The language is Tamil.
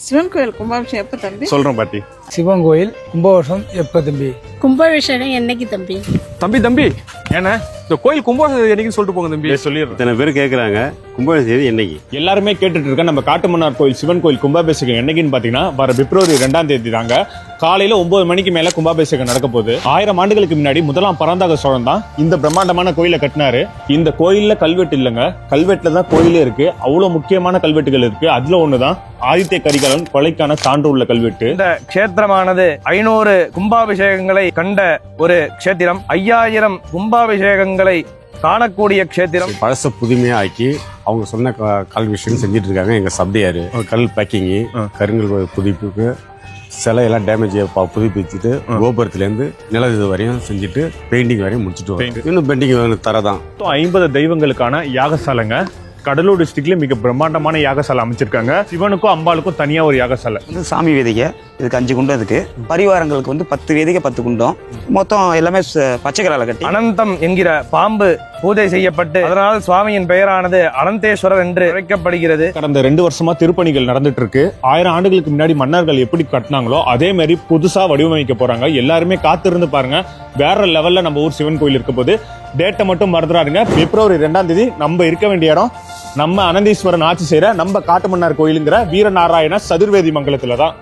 சிவன் கோயில் கும்பாபிஷேகம் எப்போ தம்பி? சொல்றேன் பாட்டி. சிவன் கோயில் கும்பாபிஷேகம் எப்போ தம்பி? கும்பாபிஷேகம் என்னைக்கு தம்பி? தம்பி ஏன்னா இந்த கோயில் கும்பாபிஷேகம் என்னைக்கு சொல்லிட்டு போங்க தம்பி. சொல்லிடுறேன். இத்தனை பேர் கேட்குறாங்க கும்பாபிஷேகம் என்னைக்கு? எல்லாருமே கேட்டுட்டு இருக்க நம்ம காட்டுமன்னார் கோயில் சிவன் கோயில் கும்பாபிஷேகம் என்னைக்குன்னு பாத்தீங்கன்னா வர பிப்ரவரி 2ஆம் தேதி தாங்க. காலையில 9 மணிக்கு மேல கும்பாபிஷேகம் நடக்க போகுது. 1000 ஆண்டுகளுக்கு முன்னாடி முதலாம் பராந்தக சோழன் தான் இந்த பிரம்மாண்டமான கோயிலை கட்டினாரு. இந்த கோயில்ல கல்வெட்டு இல்லைங்க, கல்வெட்டுல தான் கோயிலே இருக்கு. அவ்வளவு முக்கியமான கல்வெட்டுகள் இருக்கு. அதுல ஒண்ணுதான் ஆதித்ய கரிகாலன் கொலைக்கான சான்று உள்ள கல்வெட்டு. இந்த க்ஷேத்திரமானது 500 கும்பாபிஷேகங்களை கண்ட ஒரு க்ஷேத்திரம், 5000 கும்பாபிஷேகங்களை காணக்கூடிய க்ஷேத்திரம். பழச புதுமையா ஆக்கி அவங்க சொன்ன கல் விஷயம் செஞ்சுட்டு இருக்காங்க. எங்க சப்தையாரு கல் பேக்கிங்கு, கருங்கல் புதுப்பிப்பு, சிலை எல்லாம் டேமேஜ் புதுப்பிச்சுட்டு கோபுரத்துல இருந்து நிலவு வரையும் செஞ்சுட்டு பெயிண்டிங் வரையும் முடிச்சுட்டு வரோம். இன்னும் பெயிண்டிங் தரதான். 50 தெய்வங்களுக்கான யாகசாலைங்க. கடலூர் டிஸ்ட்ரிக்ட்ல மிக பிரம்மாண்டமான யாகசாலை அமைச்சிருக்காங்க. சிவனுக்கும் அம்பாளுக்கும் தனியா ஒரு யாகசாலை. சாமி வேதிகை இதுக்கு 5 குண்டம் இருக்கு. பரிவாரங்களுக்கு 10 வேதிகை 10 குண்டம். மொத்தம் எல்லாமே பச்சை கலர்ல கட்டி அனந்தம் என்கிற பாம்பு பூஜை செய்யப்பட்டு அதனால் சுவாமியின் பெயரானது அனந்தேஸ்வரர் என்று அழைக்கப்படுகிறது. கடந்த 2 வருஷமா திருப்பணிகள் நடந்துட்டு இருக்கு. 1000 ஆண்டுகளுக்கு முன்னாடி மன்னர்கள் எப்படி கட்டினாங்களோ அதே மாதிரி புதுசா வடிவமைக்க போறாங்க. எல்லாருமே காத்திருந்து பாருங்க. வேற லெவல்ல நம்ம ஊர் சிவன் கோயில் இருக்க போது. டேட்டை மட்டும் மறந்துடாருங்க. பிப்ரவரி 2ஆம் தேதி நம்ம இருக்க வேண்டிய இடம் நம்ம அனந்தீஸ்வரன் ஆட்சி செய்யற நம்ம காட்டுமன்னார் கோயிலுங்கிற வீரநாராயண சதுர்வேதி மங்கலத்துல தான்.